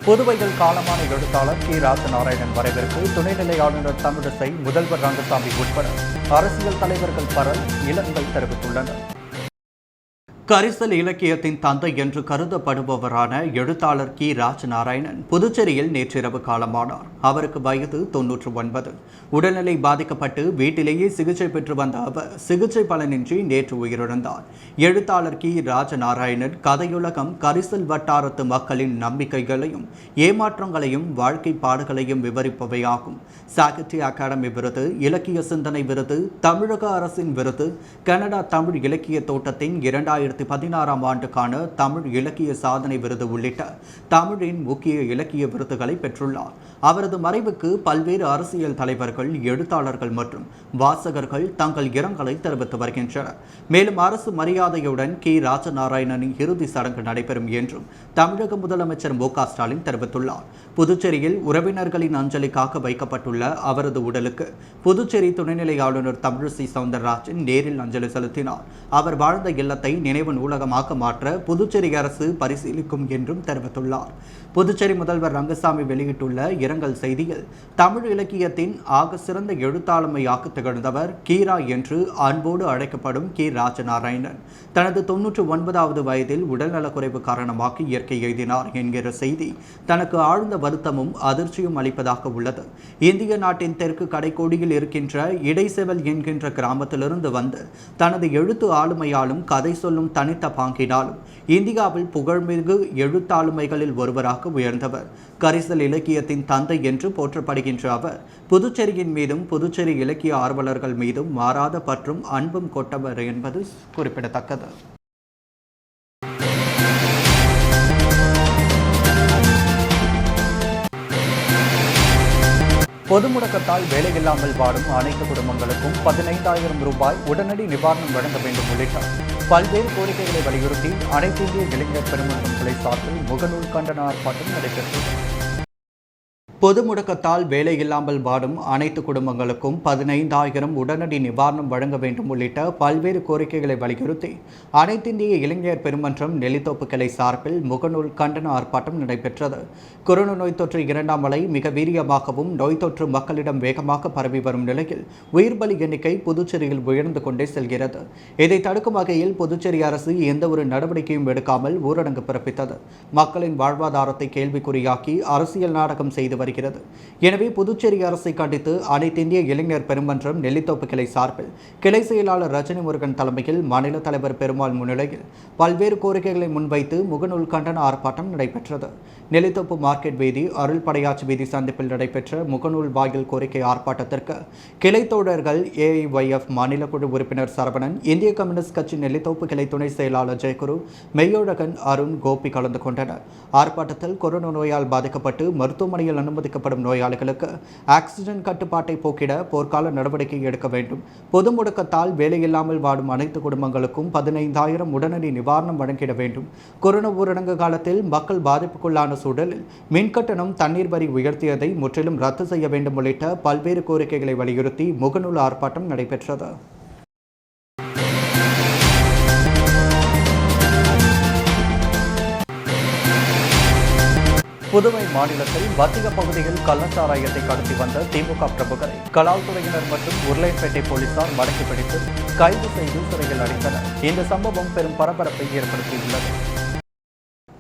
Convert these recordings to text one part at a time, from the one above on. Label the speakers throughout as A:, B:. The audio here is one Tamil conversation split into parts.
A: புதுவையில் காலமான எழுத்தாளர் கி. ராஜநாராயணன் மறைவிற்கு துணைநிலை ஆளுநர் தமிழிசை, முதல்வர் ரங்கசாமி உட்பட அரசியல் தலைவர்கள் பலர் இரங்கல் தெரிவித்துள்ளனர். கரிசல் இலக்கியத்தின் தந்தை என்று கருதப்படுபவரான எழுத்தாளர் கி. ராஜநாராயணன் புதுச்சேரியில் நேற்றிரவு காலமானார். அவருக்கு வயது 99. உடல்நிலை பாதிக்கப்பட்டு வீட்டிலேயே சிகிச்சை பெற்று வந்த அவர் சிகிச்சை பலனின்றி நேற்று உயிரிழந்தார். எழுத்தாளர் கி. ராஜநாராயணன் கதையுலகம் கரிசல் வட்டாரத்து மக்களின் நம்பிக்கைகளையும் ஏமாற்றங்களையும் வாழ்க்கை பாடுகளையும் விவரிப்பவையாகும். சாகித்ய அகாடமி விருது, இலக்கிய சிந்தனை விருது, தமிழக அரசின் விருது, கனடா தமிழ் இலக்கிய தோட்டத்தின் 2016ஆம் ஆண்டுக்கான தமிழ் இலக்கிய சாதனை விருது உள்ளிட்ட தமிழின் முக்கிய இலக்கிய விருதுகளை பெற்றுள்ளார். அவரது மறைவுக்கு பல்வேறு அரசியல் தலைவர்கள், எழுத்தாளர்கள் மற்றும் வாசகர்கள் தங்கள் இரங்கலை தெரிவித்து வருகின்றனர். மேலும் அரசு மரியாதையுடன் கி. ராஜநாராயணனின் இறுதி சடங்கு நடைபெறும் என்றும் தமிழக முதலமைச்சர் மு. க. ஸ்டாலின் தெரிவித்துள்ளார். புதுச்சேரியில் உறவினர்களின் அஞ்சலிக்காக வைக்கப்பட்டுள்ள அவரது உடலுக்கு புதுச்சேரி துணைநிலை ஆளுநர் தமிழிசை சவுந்தரராஜன் நேரில் அஞ்சலி செலுத்தினார். அவர் வாழ்ந்த இல்லத்தை நினைவு நூலகமாக மாற்ற புதுச்சேரி அரசு பரிசீலிக்கும் என்றும் தெரிவித்துள்ளார். புதுச்சேரி முதல்வர் ரங்கசாமி வெளியிட்டுள்ள இரங்கல் செய்தியில், தமிழ் இலக்கியத்தின் ஆக சிறந்த எழுத்தாளுமையாக திகழ்ந்தவர் கீரா என்று அன்போடு அழைக்கப்படும் கி. ராஜநாராயணன் தனது 99வது வயதில் உடல்நலக்குறைவு காரணமாக இயற்கை எய்தினார் என்கிற செய்தி தனக்கு ஆழ்ந்த வருத்தமும் அதிர்ச்சியும் அளிப்பதாக உள்ளது. இந்திய நாட்டின் தெற்கு கடைக்கோடியில் இருக்கின்ற இடைசெவல் என்கின்ற கிராமத்திலிருந்து வந்து தனது எழுத்து ஆளுமையாலும் கதை சொல்லும் தனித்த பாங்கினாலும் இந்தியாவில் புகழ்மிகு எழுத்தாளுமைகளில் ஒருவராக உயர்ந்தவர். கரிசல் இலக்கியத்தின் தந்தை என்று போற்றப்படுகின்ற அவர் புதுச்சேரியின் மீதும் புதுச்சேரி இலக்கிய ஆர்வலர்கள் மீதும் மாறாத பற்றும் அன்பும் கொண்டவர் என்பது குறிப்பிடத்தக்கது. பொது முடக்கத்தால் வேலையில்லாமல் வாடும் அனைத்து குடும்பங்களுக்கும் 15,000 ரூபாய் உடனடி நிவாரணம் வழங்க வேண்டும் உள்ளிட்ட பல்வேறு கோரிக்கைகளை வலியுறுத்தி அனைத்து இந்திய இளைஞர் பெருமன்றம் கிளை சார்பில் முகநூல் கண்டன ஆர்ப்பாட்டம் நடைபெற்றது. பொது முடக்கத்தால் வேலையில்லாமல் வாடும் அனைத்து குடும்பங்களுக்கும் 15,000 உடனடி நிவாரணம் வழங்க வேண்டும் உள்ளிட்ட பல்வேறு கோரிக்கைகளை வலியுறுத்தி அனைத்திந்திய இளைஞர் பெருமன்றம் நெல்லித்தோப்பு கிளை சார்பில் முகநூல் கண்டன ஆர்ப்பாட்டம் நடைபெற்றது. கொரோனா நோய் தொற்று 2ஆம் அலை மிக வீரியமாகவும் நோய் தொற்று மக்களிடம் வேகமாக பரவி வரும் நிலையில் உயிர் பலி எண்ணிக்கை புதுச்சேரியில் உயர்ந்து கொண்டே செல்கிறது. இதை தடுக்கும் வகையில் புதுச்சேரி அரசு எந்த ஒரு நடவடிக்கையும் எடுக்காமல் ஊரடங்கு பிறப்பித்தது. மக்களின் வாழ்வாதாரத்தை கேள்விக்குறியாக்கி அரசியல் நாடகம் செய்து வருகிறது. எனவே புதுச்சேரி அரசை கண்டித்து அனைத்திந்திய இளைஞர் பெருமன்றம் நெல்லித்தோப்பு கிளை சார்பில் கிளை செயலாளர் ரஜினி முருகன் தலைமையில் மாநில தலைவர் பெருமாள் முன்னிலையில் பல்வேறு கோரிக்கைகளை முன்வைத்து முகநூல் கண்டன ஆர்ப்பாட்டம் நடைபெற்றது. நெல்லித்தோப்பு மார்க்கெட் வீதி, அருள்படையாச்சி வீதி சந்திப்பில் நடைபெற்ற முகநூல் வாயில் கோரிக்கை ஆர்ப்பாட்டத்திற்கு கிளை தோழர்கள் AIYF மாநில குழு உறுப்பினர் சரவணன், இந்திய கம்யூனிஸ்ட் கட்சி நெல்லித்தோப்பு கிளை துணை செயலாளர் ஜெயகுரு, மெய்யோடகன், அருண், கோபி கலந்து கொண்டனர். ஆர்ப்பாட்டத்தில் கொரோனா நோயால் பாதிக்கப்பட்டு மருத்துவமனையில் அனுமதிக்கப்படும் நோயாளிகளுக்கு ஆக்சிஜன் கட்டுப்பாட்டை போக்கிட போர்க்கால நடவடிக்கை எடுக்க வேண்டும். பொது முடக்கத்தால் வேலையில்லாமல் வாடும் அனைத்து குடும்பங்களுக்கும் 15,000 உடனடி நிவாரணம் வழங்கிட வேண்டும். கொரோனா ஊரடங்கு காலத்தில் மக்கள் பாதிப்புக்குள்ளான சூழலில் மின்கட்டணம், தண்ணீர் வரி உயர்த்தியதை முற்றிலும் ரத்து செய்ய வேண்டும் உள்ளிட்ட பல்வேறு கோரிக்கைகளை வலியுறுத்தி முகநூல் ஆர்ப்பாட்டம் நடைபெற்றது. புதுவை மாநிலத்தில் வத்திக பகுதியில் கள்ளச்சாராயத்தை கடத்தி வந்த திமுக பிரமுகரை கலால்துறையினர் மற்றும் உருளைப்பேட்டை போலீசார் மடக்கி பிடித்து கைது செய்து சிறையில் அடைத்தனர். இந்த சம்பவம் பெரும் பரபரப்பை ஏற்படுத்தியுள்ளது.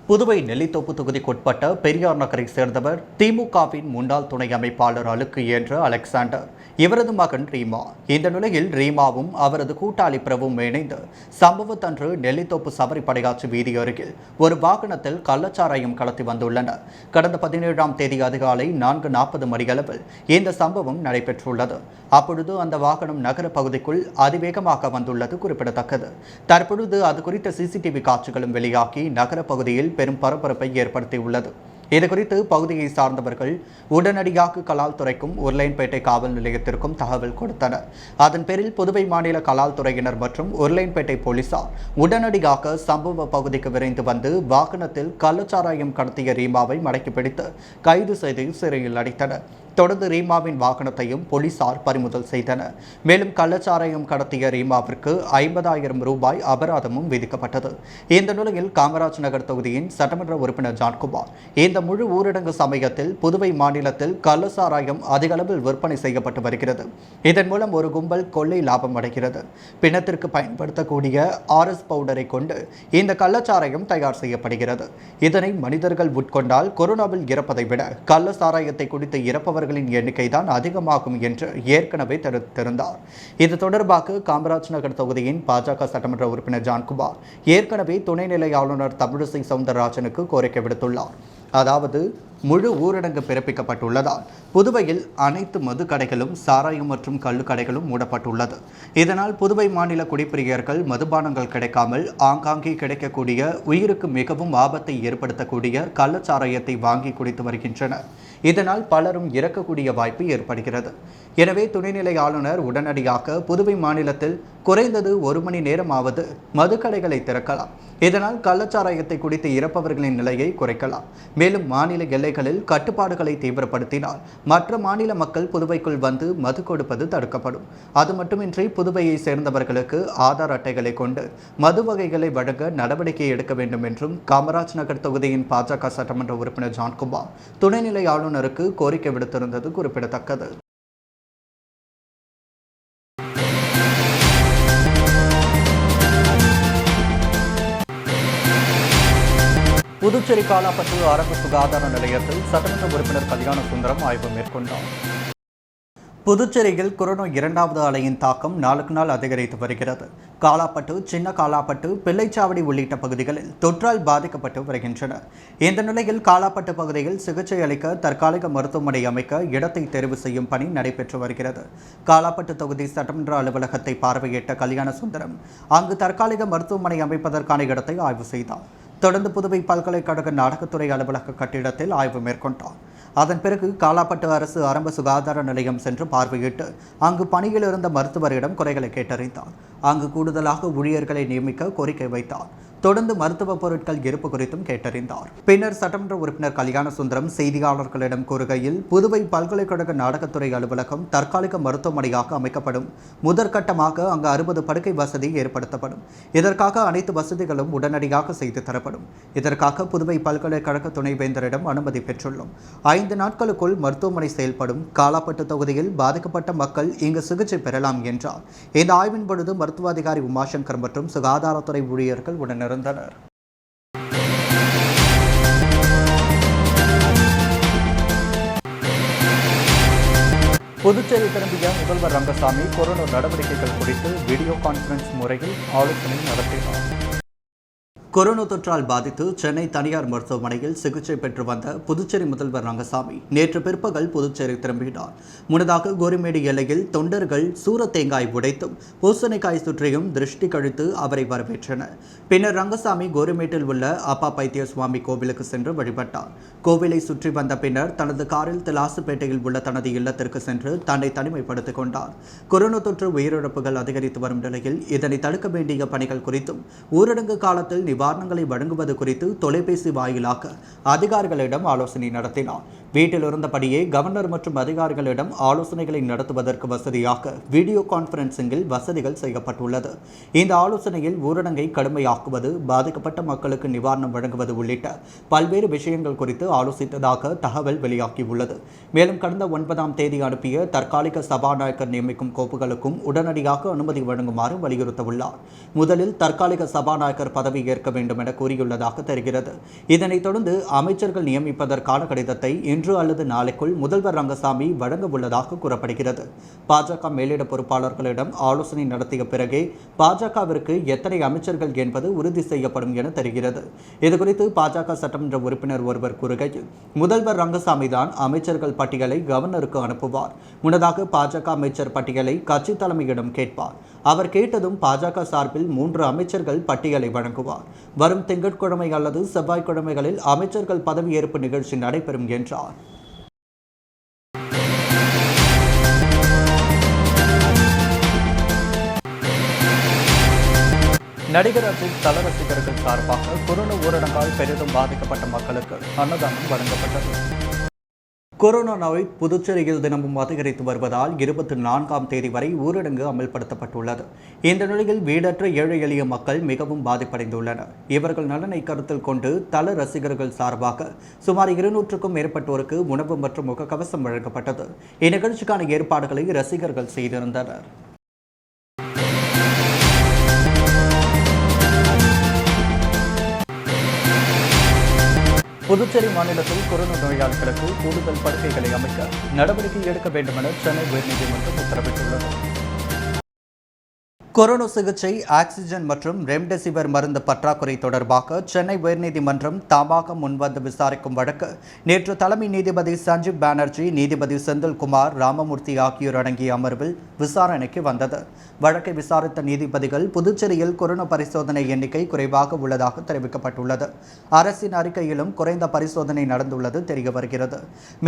A: புதுவை நெல்லித்தோப்பு தொகுதிக்குட்பட்ட பெரியார் நகரை சேர்ந்தவர் திமுகவின் முன்னாள் துணை அமைப்பாளர் அலுக்கு என்ற அலெக்சாண்டர். இவரது மகன் ரீமா. இந்த நிலையில் ரீமாவும் அவரது கூட்டாளி பிரபுவும் இணைந்து சம்பவத்தன்று நெல்லித்தோப்பு சபரி படையாச்சி வீதி அருகில் ஒரு வாகனத்தில் கள்ளச்சாராயம் கடத்தி வந்துள்ளனர். கடந்த 17ஆம் தேதி அதிகாலை 4:40 மணியளவில் இந்த சம்பவம் நடைபெற்றுள்ளது. அப்பொழுது அந்த வாகனம் நகர பகுதிக்குள் அதிவேகமாக வந்துள்ளது குறிப்பிடத்தக்கது. தற்பொழுது அது குறித்த CCTV காட்சிகளும் வெளியாகி நகர பகுதியில் பெரும் பரபரப்பை ஏற்படுத்தியுள்ளது. இதுகுறித்து பகுதியை சார்ந்தவர்கள் உடனடியாக கலால் துறைக்கும் உருளையன்பேட்டை காவல் நிலையத்திற்கும் தகவல் கொடுத்தனர். அதன் பேரில் புதுவை மாநில கலால் துறையினர் மற்றும் உருளையன்பேட்டை போலீசார் உடனடியாக சம்பவ பகுதிக்கு விரைந்து வந்து வாகனத்தில் கள்ளச்சாராயம் கடத்திய ரீமாவை மடக்கி பிடித்து கைது செய்து சிறையில் அடைத்தனர். தொடர்ந்து ரீமாவின் வாகனத்தையும் போலீசார் பறிமுதல் செய்தனர். மேலும் கள்ளச்சாராயம் கடத்திய ரீமாவிற்கு 50,000 ரூபாய் அபராதமும் விதிக்கப்பட்டது. இந்த நிலையில் காமராஜ் நகர் தொகுதியின் சட்டமன்ற உறுப்பினர் ஜான்குமார், இந்த முழு ஊரடங்கு சமயத்தில் புதுவை மாநிலத்தில் கள்ளச்சாராயம் அதிக அளவில் விற்பனை செய்யப்பட்டு வருகிறது. இதன் மூலம் ஒரு கும்பல் கொள்ளை லாபம் அடைகிறது. பிணத்திற்கு பயன்படுத்தக்கூடிய RS பவுடரை கொண்டு இந்த கள்ளச்சாராயம் தயார் செய்யப்படுகிறது. இதனை மனிதர்கள் உட்கொண்டால் கொரோனாவில் இறப்பதை விட கள்ள சாராயத்தை குடித்து இறப்பவர்களின் எண்ணிக்கை தான் அதிகமாகும் என்று ஏற்கனவே தெரிவித்திருந்தார். இது தொடர்பாக காமராஜ் நகர் தொகுதியின் பாஜக சட்டமன்ற உறுப்பினர் ஜான்குமார் ஏற்கனவே துணைநிலை ஆளுநர் தமிழிசை சவுந்தரராஜனுக்கு கோரிக்கை விடுத்துள்ளார். அதாவது முழு ஊரடங்கு பிறப்பிக்கப்பட்டுள்ளதால் புதுவையில் அனைத்து மதுக்கடைகளும் சாராயம் மற்றும் கள்ளுக்கடைகளும் மூடப்பட்டுள்ளது. இதனால் புதுவை மாநில குடிப்பிரியர்கள் மதுபானங்கள் கிடைக்காமல் ஆங்காங்கே கிடைக்கக்கூடிய உயிருக்கு மிகவும் ஆபத்தை ஏற்படுத்தக்கூடிய கள்ளச்சாராயத்தை வாங்கி குடித்து வருகின்றனர். இதனால் பலரும் இறக்கக்கூடிய வாய்ப்பு ஏற்படுகிறது. எனவே துணைநிலை ஆளுநர் உடனடியாக புதுவை மாநிலத்தில் குறைந்தது 1 மணி நேரமாவது மதுக்கடைகளை திறக்கலாம். இதனால் கள்ளச்சாராயத்தை குடித்து இறப்பவர்களின் நிலையை குறைக்கலாம். மேலும் மாநில எல்லைகளில் கட்டுப்பாடுகளை தீவிரப்படுத்தினால் மற்ற மாநில மக்கள் புதுவைக்குள் வந்து மது கொடுப்பது தடுக்கப்படும். அது மட்டுமின்றி புதுவையை சேர்ந்தவர்களுக்கு ஆதார் அட்டைகளை கொண்டு மது வகைகளை வழங்க நடவடிக்கை எடுக்க வேண்டும் என்றும் காமராஜ் நகர் தொகுதியின் பாஜக சட்டமன்ற உறுப்பினர் ஜான்குமார் துணைநிலை ஆளுநருக்கு கோரிக்கை விடுத்திருந்தது குறிப்பிடத்தக்கது. புதுச்சேரி காலாப்பட்டு ஆரம்ப சுகாதார நிலையத்தில் சட்டமன்ற உறுப்பினர் கல்யாண சுந்தரம் ஆய்வு மேற்கொண்டார். புதுச்சேரியில் கொரோனா 2வது அலையின் தாக்கம் நாளுக்கு நாள் அதிகரித்து வருகிறது. காலாப்பட்டு, சின்ன காலாப்பட்டு, பிள்ளைச்சாவடி உள்ளிட்ட பகுதிகளில் தொற்றால் பாதிக்கப்பட்டு வருகின்றனர். இந்த நிலையில் காலாப்பட்டு பகுதியில் சிகிச்சை அளிக்க தற்காலிக மருத்துவமனை அமைக்க இடத்தை தெரிவு செய்யும் பணி நடைபெற்று வருகிறது. காலாப்பட்டு தொகுதி சட்டமன்ற அலுவலகத்தை பார்வையிட்ட கல்யாண சுந்தரம் அங்கு தற்காலிக மருத்துவமனை அமைப்பதற்கான இடத்தை ஆய்வு செய்தார். தொடர்ந்து புதுவை பல்கலைக்கழக நாடகத்துறை அலுவலக கட்டிடத்தில் ஆய்வு மேற்கொண்டார். அதன் பிறகு காலாப்பட்டு அரசு ஆரம்ப சுகாதார நிலையம் சென்று பார்வையிட்டு அங்கு பணியில் இருந்த மருத்துவரிடம் குறைகளை கேட்டறிந்தார். அங்கு கூடுதலாக ஊழியர்களை நியமிக்க கோரிக்கை வைத்தார். தொடர்ந்து மருத்துவ பொருட்கள் இருப்பு குறித்தும் கேட்டறிந்தார். பின்னர் சட்டமன்ற உறுப்பினர் கல்யாண சுந்தரம் செய்தியாளர்களிடம் கூறுகையில், புதுவை பல்கலைக்கழக நாடகத்துறை அலுவலகம் தற்காலிக மருத்துவமனையாக அமைக்கப்படும். முதற்கட்டமாக அங்கு 60 படுக்கை வசதி ஏற்படுத்தப்படும். இதற்காக அனைத்து வசதிகளும் உடனடியாக செய்து தரப்படும். இதற்காக புதுவை பல்கலைக்கழக துணைவேந்தரிடம் அனுமதி பெற்றுள்ளோம். 5 நாட்களுக்குள் மருத்துவமனை செயல்படும். காலாப்பட்டு தொகுதியில் பாதிக்கப்பட்ட மக்கள் இங்கு சிகிச்சை பெறலாம் என்றார். இந்த ஆய்வின் பொழுது மருத்துவ அதிகாரி உமாசங்கர் மற்றும் சுகாதாரத்துறை ஊழியர்கள் உடனிருந்தனர். புதுச்சேரி திரும்பிய முதல்வர் ரங்கசாமி கொரோனா நடவடிக்கைகள் குறித்து வீடியோ கான்பரன்ஸ் முறையில் ஆலோசனை நடத்தினார். கொரோனா தொற்றால் பாதித்து சென்னை தனியார் மருத்துவமனையில் சிகிச்சை பெற்று வந்த புதுச்சேரி முதல்வர் ரங்கசாமி நேற்று பிற்பகல் புதுச்சேரி திரும்பினார். முன்னதாக கோரிமேடு எல்லையில் தொண்டர்கள் சூர தேங்காய் உடைத்தும் பூசணிக்காய் சுற்றியும் திருஷ்டி கழித்து அவரை வரவேற்றனர். பின்னர் ரங்கசாமி கோரிமேட்டில் உள்ள அப்பா பைத்திய சுவாமி கோவிலுக்கு சென்று வழிபட்டார். கோவிலை சுற்றி வந்த பின்னர் தனது காரில் திலாசுப்பேட்டையில் உள்ள தனது இல்லத்திற்கு சென்று தன்னை தனிமைப்படுத்திக் கொண்டார். கொரோனா தொற்று உயிரிழப்புகள் அதிகரித்து வரும் நிலையில் இதனை தடுக்க வேண்டிய பணிகள் குறித்தும் ஊரடங்கு காலத்தில் நிவாரணங்களை வழங்குவது குறித்து தொலைபேசி வாயிலாக அதிகாரிகளிடம் ஆலோசனை நடத்தினார். வீட்டில் இருந்தபடியே கவர்னர் மற்றும் அதிகாரிகளிடம் ஆலோசனைகளை நடத்துவதற்கு வசதியாக வீடியோ கான்பரன்சிங்கில் வசதிகள் செய்யப்பட்டுள்ளது. இந்த ஆலோசனையில் ஊரடங்கை கடுமையாக்குவது, பாதிக்கப்பட்ட மக்களுக்கு நிவாரணம் வழங்குவது உள்ளிட்ட பல்வேறு விஷயங்கள் குறித்து ஆலோசித்ததாக தகவல் வெளியாகியுள்ளது. மேலும் கடந்த 9ஆம் தேதி அனுப்பிய தற்காலிக சபாநாயகர் நியமிக்கும் கோப்புகளுக்கும் உடனடியாக அனுமதி வழங்குமாறு வலியுறுத்தவுள்ளார். முதலில் தற்காலிக சபாநாயகர் பதவி ஏற்க வேண்டும் என கூறியுள்ளதாக தெரிகிறது. இதனைத் தொடர்ந்து அமைச்சர்கள் நியமிப்பதற்கான கடிதத்தை இன்று அல்லது நாளைக்குள் முதல்வர் ரங்கசாமி வழங்க உள்ளதாக கூறப்படுகிறது. பாஜக மேலிட பொறுப்பாளர்களிடம் ஆலோசனை நடத்திய பிறகே பாஜகவிற்கு எத்தனை அமைச்சர்கள் என்பது உறுதி செய்யப்படும் என தெரிகிறது. இதுகுறித்து பாஜக சட்டமன்ற உறுப்பினர் ஒருவர் கூறுகையில், முதல்வர் ரங்கசாமி தான் அமைச்சர்கள் பட்டியலை கவர்னருக்கு அனுப்புவார். முன்னதாக பாஜக அமைச்சர் பட்டியலை கட்சி தலைமையிடம் கேட்பார். அவர் கேட்டதும் பாஜக சார்பில் 3 அமைச்சர்கள் பட்டியலை வழங்குவார். வரும் திங்கட்கிழமை அல்லது செவ்வாய்க்கிழமைகளில் அமைச்சர்கள் பதவியேற்பு நிகழ்ச்சி நடைபெறும் என்றார். நடிகர் அஜித் தல ரசிகர்கள் சார்பாக கொரோனா ஊரடங்கால் பெரிதும் பாதிக்கப்பட்ட மக்களுக்கு அன்னதானம் வழங்கப்பட்டது. கொரோனா நோய் புதுச்சேரியில் தினமும் அதிகரித்து வருவதால் 24ஆம் தேதி வரை ஊரடங்கு அமல்படுத்தப்பட்டுள்ளது. இந்த நிலையில் வீடற்ற ஏழை எளிய மக்கள் மிகவும் பாதிப்படைந்துள்ளனர். இவர்கள் நலனை கருத்தில் கொண்டு தல ரசிகர்கள் சார்பாக சுமார் 200க்கும் மேற்பட்டோருக்கு உணவு மற்றும் முகக்கவசம் வழங்கப்பட்டது. இந்நிகழ்ச்சிக்கான ஏற்பாடுகளை ரசிகர்கள் செய்திருந்தனர். புதுச்சேரி மாநிலத்தில் கொரோனா நோயாளிகளுக்கு கூடுதல் படுக்கைகளை அமைக்க நடவடிக்கை எடுக்க வேண்டும் என சென்னை உயர்நீதிமன்றம் உத்தரவிட்டுள்ளது. கொரோனா சிகிச்சை, ஆக்சிஜன் மற்றும் ரெம்டெசிவிர் மருந்து பற்றாக்குறை தொடர்பாக சென்னை உயர்நீதிமன்றம் தாமாக முன்வந்து விசாரிக்கும் வழக்கு நேற்று தலைமை நீதிபதி சஞ்சீப் பானர்ஜி, நீதிபதி செந்தில்குமார், ராமமூர்த்தி ஆகியோர் அடங்கிய அமர்வில் விசாரணைக்கு வந்தது. வழக்கை விசாரித்த நீதிபதிகள் புதுச்சேரியில் கொரோனா பரிசோதனை எண்ணிக்கை குறைவாக உள்ளதாக தெரிவிக்கப்பட்டுள்ளது. அரசின் அறிக்கையிலும் குறைந்த பரிசோதனை நடந்துள்ளது தெரிய வருகிறது.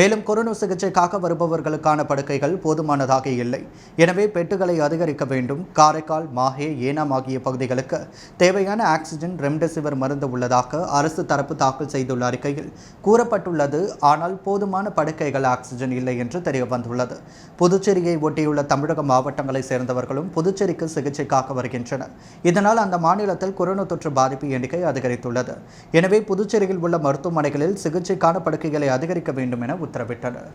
A: மேலும் கொரோனா சிகிச்சைக்காக வருபவர்களுக்கான படுக்கைகள் போதுமானதாக இல்லை. எனவே பெட்டுகளை அதிகரிக்க வேண்டும். காரைக்கால், மாஹே, ஏனாம் ஆகிய பகுதிகளுக்கு தேவையான ஆக்சிஜன், ரெம்டெசிவிர் மருந்து உள்ளதாக அரசு தரப்பு தாக்கல் செய்துள்ள அறிக்கையில் கூறப்பட்டுள்ளது. ஆனால் போதுமான படுக்கைகள், ஆக்சிஜன் இல்லை என்று தெரிய வந்துள்ளது. புதுச்சேரியை ஒட்டியுள்ள தமிழக மாவட்டங்களை சேர்ந்தவர்களும் புதுச்சேரிக்கு சிகிச்சைக்காக வருகின்றனர். இதனால் அந்த மாநிலத்தில் கொரோனா தொற்று பாதிப்பு எண்ணிக்கை அதிகரித்துள்ளது. எனவே புதுச்சேரியில் உள்ள மருத்துவமனைகளில் சிகிச்சைக்கான படுக்கைகளை அதிகரிக்க வேண்டும் என உத்தரவிட்டனர்.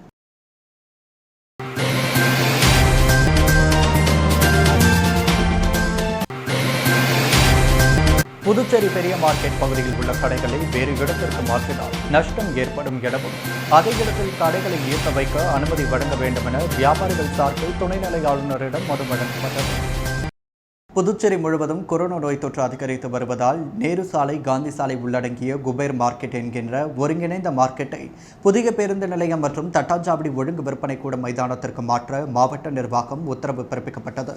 A: புதுச்சேரி பெரிய மார்க்கெட் பகுதியில் உள்ள கடைகளை வேறு இடத்திற்கு மாற்றினால் நஷ்டம் ஏற்படும் எனவும் அதே இடத்தில் கடைகளை இயக்க வைக்க அனுமதி வழங்க வேண்டும் என வியாபாரிகள் சார்பில் துணைநிலை ஆளுநரிடம் மனு வழங்கப்பட்டது. புதுச்சேரி முழுவதும் கொரோனா நோய் தொற்று அதிகரித்து வருவதால் நேரு சாலை, காந்தி சாலை உள்ளடங்கிய குபேர் மார்க்கெட் என்கின்ற ஒருங்கிணைந்த மார்க்கெட்டை புதிய பேருந்து நிலையம் மற்றும் தட்டாஞ்சாவடி ஒழுங்கு விற்பனை கூட மைதானத்திற்கு மாற்ற மாவட்ட நிர்வாகம் உத்தரவு பிறப்பிக்கப்பட்டது.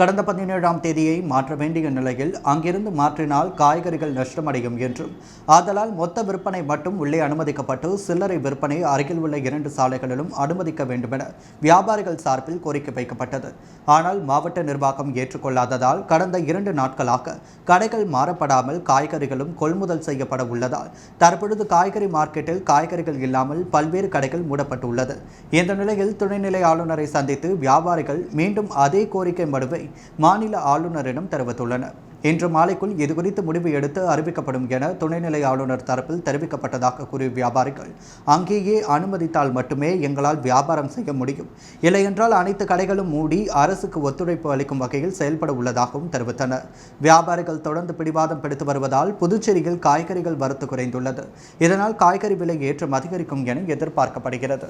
A: கடந்த 17ஆம் தேதியை மாற்ற வேண்டிய நிலையில் அங்கிருந்து மாற்றினால் காய்கறிகள் நஷ்டமடையும் என்றும், ஆதலால் மொத்த விற்பனை மட்டும் உள்ளே அனுமதிக்கப்பட்டு சில்லறை விற்பனை அருகில் உள்ள 2 சாலைகளிலும் அனுமதிக்க வேண்டும் என வியாபாரிகள் சார்பில் கோரிக்கை வைக்கப்பட்டது. ஆனால் மாவட்ட நிர்வாகம் ஏற்றுக்கொள்ளாததால் கடந்த 2 நாட்களாக கடைகள் மாறப்படாமல் காய்கறிகளும் கொள்முதல் செய்யப்பட உள்ளதால் தற்பொழுது காய்கறி மார்க்கெட்டில் காய்கறிகள் இல்லாமல் பல்வேறு கடைகள் மூடப்பட்டுள்ளது. இந்த நிலையில் துணைநிலை ஆளுநரை சந்தித்து வியாபாரிகள் மீண்டும் அதே கோரிக்கை மனுவை மாநில ஆளுநரிடம் தெரிவித்துள்ளனர். இன்று மாலைக்குள் இதுகுறித்து முடிவு எடுத்து அறிவிக்கப்படும் என துணைநிலை ஆளுநர் தரப்பில் தெரிவிக்கப்பட்டதாக கூறிய வியாபாரிகள், அங்கேயே அனுமதித்தால் மட்டுமே எங்களால் வியாபாரம் செய்ய முடியும், இல்லையென்றால் அனைத்து கடைகளும் மூடி அரசுக்கு ஒத்துழைப்பு அளிக்கும் வகையில் செயல்பட உள்ளதாகவும் தெரிவித்தனர். வியாபாரிகள் தொடர்ந்து பிடிவாதம் பிடித்து வருவதால் புதுச்சேரியில் காய்கறிகள் வரத்து குறைந்துள்ளது. இதனால் காய்கறி விலை ஏற்றம் அதிகரிக்கும் என எதிர்பார்க்கப்படுகிறது.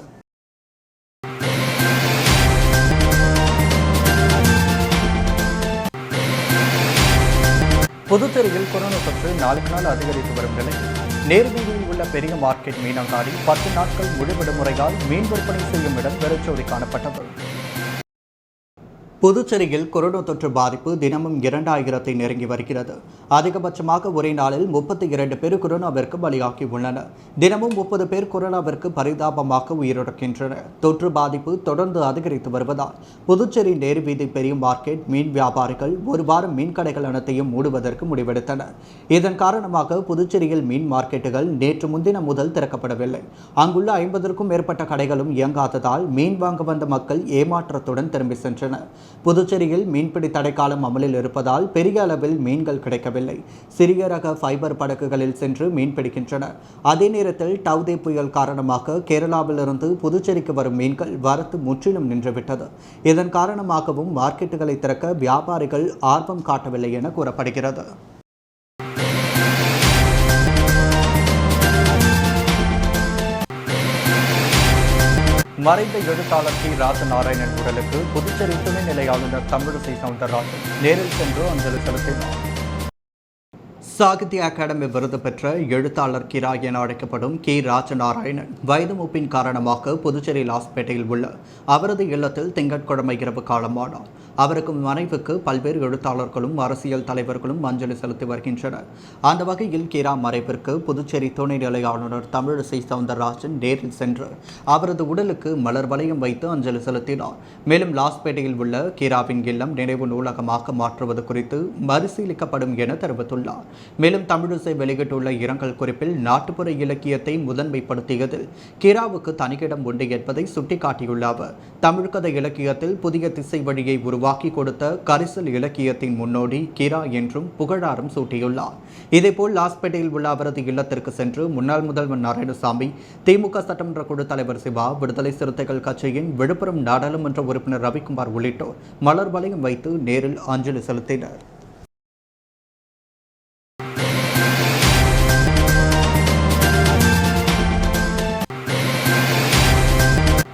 A: புதுச்சேரியில் கொரோனா தொற்று நாளுக்கு நாள் அதிகரித்து வரும் நிலையில் நேரு வீதியில் உள்ள பெரிய மார்க்கெட் மீனங்காடி 10 நாட்கள் முழு விடுமுறையால் மீன் விற்பனை செய்யும் இடம் வெறிச்சோடி காணப்பட்டது. புதுச்சேரியில் கொரோனா தொற்று பாதிப்பு தினமும் 2000-ஐ நெருங்கி வருகிறது. அதிகபட்சமாக ஒரே நாளில் 32 பேர் கொரோனாவிற்கு பலியாகி உள்ளனர். தினமும் 30 பேர் கொரோனாவிற்கு பரிதாபமாக உயிரிழக்கின்றனர். தொற்று பாதிப்பு தொடர்ந்து அதிகரித்து வருவதால் புதுச்சேரி நேரு வீதி பெரிய மார்க்கெட் மீன் வியாபாரிகள் ஒரு வாரம் மீன் கடைகள் அனைத்தையும் மூடுவதற்கு முடிவெடுத்தனர். இதன் காரணமாக புதுச்சேரியில் மீன் மார்க்கெட்டுகள் நேற்று முன்தினம் முதல் திறக்கப்படவில்லை. அங்குள்ள 50க்கும் மேற்பட்ட கடைகளும் இயங்காததால் மீன் வாங்க வந்த மக்கள் ஏமாற்றத்துடன் திரும்பி சென்றனர். புதுச்சேரியில் மீன்பிடி தடைக்காலம் அமலில் இருப்பதால் பெரிய அளவில் மீன்கள் கிடைக்கவில்லை. சிறிய ரக ஃபைபர் படகுகளில் சென்று மீன் பிடிக்கின்றனர். அதே நேரத்தில் டவ்தே புயல் காரணமாக கேரளாவிலிருந்து புதுச்சேரிக்கு வரும் மீன்கள் வரத்து முற்றிலும் நின்றுவிட்டது. இதன் காரணமாகவும் மார்க்கெட்டுகளை திறக்க வியாபாரிகள் ஆர்வம் காட்டவில்லை என கூறப்படுகிறது. மறைந்த எழுத்தாளர் கி. ராஜநாராயணன் உடலுக்கு புதுச்சேரி துணைநிலை ஆளுநர் தமிழிசை சவுந்தரராஜன் நேரில் சென்று அஞ்சலி செலுத்தினார். சாகித்ய அகாடமி விருது பெற்ற எழுத்தாளர் கிரா என அழைக்கப்படும் கி. ராஜநாராயணன் வயது மூப்பின் காரணமாக புதுச்சேரி லாஸ்பேட்டையில் உள்ள அவரது இல்லத்தில் திங்கட்கிழமை இரவு காலமானார். அவருக்கு மறைவுக்கு பல்வேறு எழுத்தாளர்களும் அரசியல் தலைவர்களும் அஞ்சலி செலுத்தி வருகின்றனர். அந்த வகையில் கீரா மறைவிற்கு புதுச்சேரி துணைநிலை ஆளுநர் தமிழிசை சவுந்தரராஜன் நேரில் சென்று அவரது உடலுக்கு மலர் வளையம் வைத்து அஞ்சலி செலுத்தினார். மேலும் லாஸ்பேட்டையில் உள்ள கீராவின் இல்லம் நினைவு நூலகமாக மாற்றுவது குறித்து பரிசீலிக்கப்படும் என தெரிவித்துள்ளார். மேலும் தமிழிசை வெளியிட்டுள்ள இரங்கல் குறிப்பில் நாட்டுப்புற இலக்கியத்தை முதன்மைப்படுத்தியதில் கீராவுக்கு தனியிடம் உண்டு என்பதை சுட்டிக்காட்டியுள்ள அவர் தமிழ்கதை இலக்கியத்தில் புதிய திசை வழியை உருவாக்கி கொடுத்த கரிசல் இலக்கியத்தின் முன்னோடி கீரா என்றும் புகழாரம் சூட்டியுள்ளார். இதேபோல் லாஸ்பேட்டையில் உள்ள அவரது இல்லத்திற்கு சென்று முன்னாள் முதல்வர் நாராயணசாமி, திமுக சட்டமன்ற குழு தலைவர் சிவா, விடுதலை சிறுத்தைகள் கட்சியின் விழுப்புரம் நாடாளுமன்ற உறுப்பினர் ரவிக்குமார் உள்ளிட்டோர் மலர் வளையம் வைத்து நேரில் அஞ்சலி செலுத்தினர்.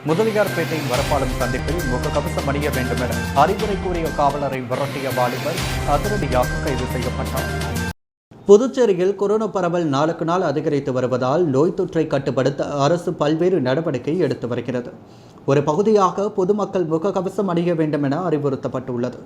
A: முதலியார்பேட்டை வரப்பாளம் சந்திப்பில் முகக்கவசம் அணிய வேண்டும் என அறிவுரை கூறிய காவலரை விரட்டிய வாலிபர் அதிரடியாக கைது செய்யப்பட்டார். புதுச்சேரியில் கொரோனா பரவல் நாளுக்கு நாள் அதிகரித்து வருவதால் நோய் தொற்றை கட்டுப்படுத்த அரசு பல்வேறு நடவடிக்கை எடுத்து வருகிறது. ஒரு பகுதியாக பொதுமக்கள் முகக்கவசம் அணிய வேண்டும் என அறிவுறுத்தப்பட்டுள்ளது.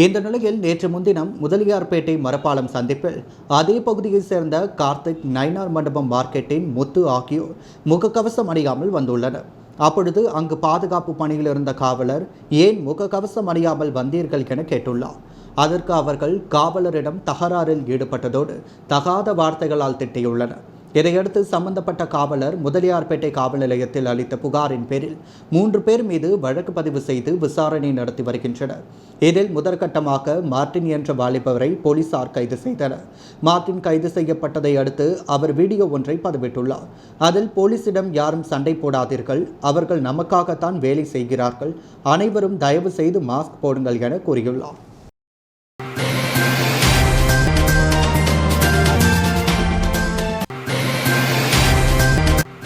A: இந்த நிலையில் நேற்று முன்தினம் முதலியார்பேட்டை மரப்பாலம் சந்திப்பில் அதே பகுதியைச் சேர்ந்த கார்த்திக், நயினார் மண்டபம் மார்க்கெட்டின் முத்து ஆகியோர் முகக்கவசம் அணியாமல் வந்துள்ளனர். அப்பொழுது அங்கு பாதுகாப்பு பணியில் இருந்த காவலர் ஏன் முகக்கவசம் அணியாமல் வந்தீர்கள் என கேட்டுள்ளார். அதற்கு அவர்கள் காவலரிடம் தகராறில் ஈடுபட்டதோடு தகாத வார்த்தைகளால் திட்டியுள்ளனர். இதையடுத்து சம்பந்தப்பட்ட காவலர் முதலியார்பேட்டை காவல் நிலையத்தில் அளித்த புகாரின் பேரில் 3 பேர் மீது வழக்கு பதிவு செய்து விசாரணை நடத்தி வருகின்றனர். இதில் முதற்கட்டமாக மார்டின் என்ற வாலிபரை போலீசார் கைது செய்தனர். மார்டின் கைது செய்யப்பட்டதை அடுத்து அவர் வீடியோ ஒன்றை பதிவிட்டுள்ளார். அதில் போலீசிடம் யாரும் சண்டை போடாதீர்கள், அவர்கள் நமக்காகத்தான் வேலை செய்கிறார்கள், அனைவரும் தயவு செய்து மாஸ்க் போடுங்கள் என கூறியுள்ளார்.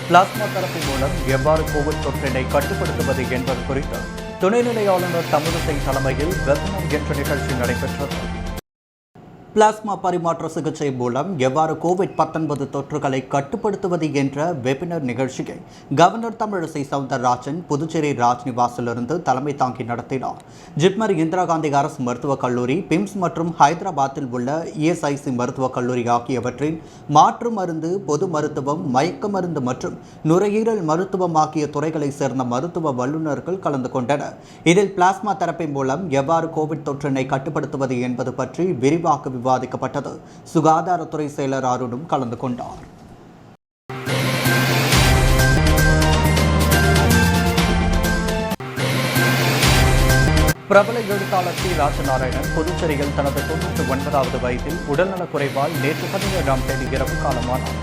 A: பிளாஸ்மா தெரப்பி மூலம் எவ்வாறு கோவிட் தொற்றினை கட்டுப்படுத்துவது என்பது குறித்து துணைநிலை ஆளுநர் தமிழிசை தலைமையில் வெபினார் என்ற நிகழ்ச்சி நடைபெற்றது. பிளாஸ்மா பரிமாற்ற சிகிச்சை மூலம் எவ்வாறு கோவிட்-19 தொற்றுகளை கட்டுப்படுத்துவது என்ற வெபினார் நிகழ்ச்சியை கவர்னர் தமிழிசை சவுந்தரராஜன் புதுச்சேரி ராஜ்நிவாசிலிருந்து தலைமை தாங்கி நடத்தினார். ஜிப்மர், இந்திரா காந்தி அரசு மருத்துவக் கல்லூரி, பிம்ஸ் மற்றும் ஹைதராபாத்தில் உள்ள இஎஸ்ஐசி மருத்துவக் கல்லூரி ஆகியவற்றின் மாற்று மருந்து, பொது மருத்துவம், மயக்க மருந்து மற்றும் நுரையீரல் மருத்துவம் ஆகிய துறைகளை சேர்ந்த மருத்துவ வல்லுநர்கள் கலந்து கொண்டனர். இதில் பிளாஸ்மா தெரப்பி மூலம் எவ்வாறு கோவிட் தொற்றினை கட்டுப்படுத்துவது என்பது பற்றி விரிவாக விவாதிக்கப்பட்டது. சுகாதாரத்துறை செயலர் அருணும் கலந்து கொண்டார். பிரபல எழுத்தாளர் டி. ராஜநாராயணன் புதுச்சேரியில் தனது 99வது வயதில் உடல்நலக் குறைவால் நேற்று 17ஆம் தேதி இரவு காலமானார்.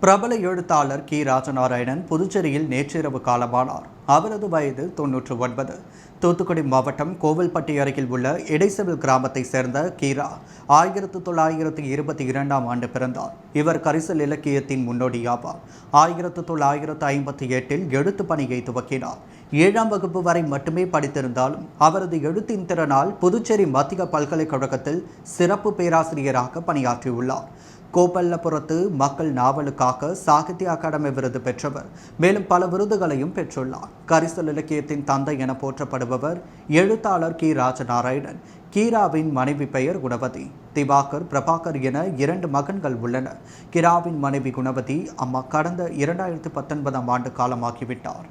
A: பிரபல எழுத்தாளர் கி. ராஜநாராயணன் புதுச்சேரியில் நேற்றிரவு காலமானார். அவரது வயது 99. தூத்துக்குடி மாவட்டம் கோவில்பட்டி அருகில் உள்ள இடைசெவில் கிராமத்தை சேர்ந்த கீரா 1922ஆம் ஆண்டு பிறந்தார். இவர் கரிசல் இலக்கியத்தின் முன்னோடியாவார். 1958இல் எழுத்து பணியை துவக்கினார். 7ஆம் வகுப்பு வரை மட்டுமே படித்திருந்தாலும் அவரது எழுத்தின் திறனால் புதுச்சேரி மத்திய பல்கலைக்கழகத்தில் சிறப்பு பேராசிரியராக பணியாற்றியுள்ளார். கோப்பல்லபுரத்து மக்கள் நாவலுக்காக சாகித்ய அகாடமி விருது பெற்றவர். மேலும் பல விருதுகளையும் பெற்றுள்ளார். கரிசல் இலக்கியத்தின் தந்தை என போற்றப்படுபவர் எழுத்தாளர் கி. ராஜநாராயணன். கீராவின் மனைவி பெயர் குணவதி. திவாகர், பிரபாகர் என 2 மகன்கள் உள்ளனர். கீராவின் மனைவி குணவதி அம்மா கடந்த 2019ஆம் ஆண்டு காலமாகிவிட்டார்.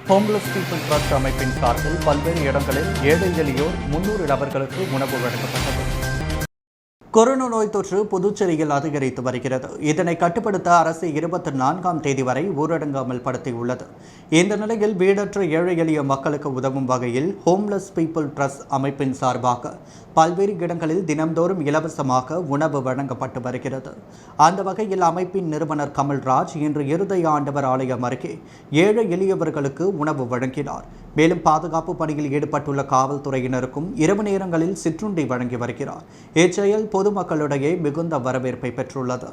A: ஹோம்லெஸ் பீப்புள் ட்ரஸ்ட் அமைப்பின் சார்பில் பல்வேறு இடங்களில் ஏழை எளியோர் 300 நபர்களுக்கு உணவு வழங்கப்பட்டது. கொரோனா நோய் தொற்று புதுச்சேரியில் அதிகரித்து வருகிறது. இதனை கட்டுப்படுத்த அரசு 24ஆம் தேதி வரை ஊரடங்கு அமல்படுத்தியுள்ளது. இந்த நிலையில் வீடற்ற ஏழை எளிய மக்களுக்கு உதவும் வகையில் ஹோம்லெஸ் பீப்புள் ட்ரஸ்ட் அமைப்பின் சார்பாக பல்வேறு இடங்களில் தினம்தோறும் இலவசமாக உணவு வழங்கப்பட்டு வருகிறது. அந்த வகையில் அமைப்பின் நிறுவனர் கமல்ராஜ் இன்று இருதய ஆண்டவர் ஆலயம் அருகே ஏழை எளியவர்களுக்கு உணவு வழங்கினார். மேலும் பாதுகாப்பு பணியில் ஈடுபட்டுள்ள காவல்துறையினருக்கும் இரவு நேரங்களில் சிற்றுண்டி வழங்கி வருகிறார். இச்செயல் பொதுமக்களிடையே மிகுந்த வரவேற்பை பெற்றுள்ளது.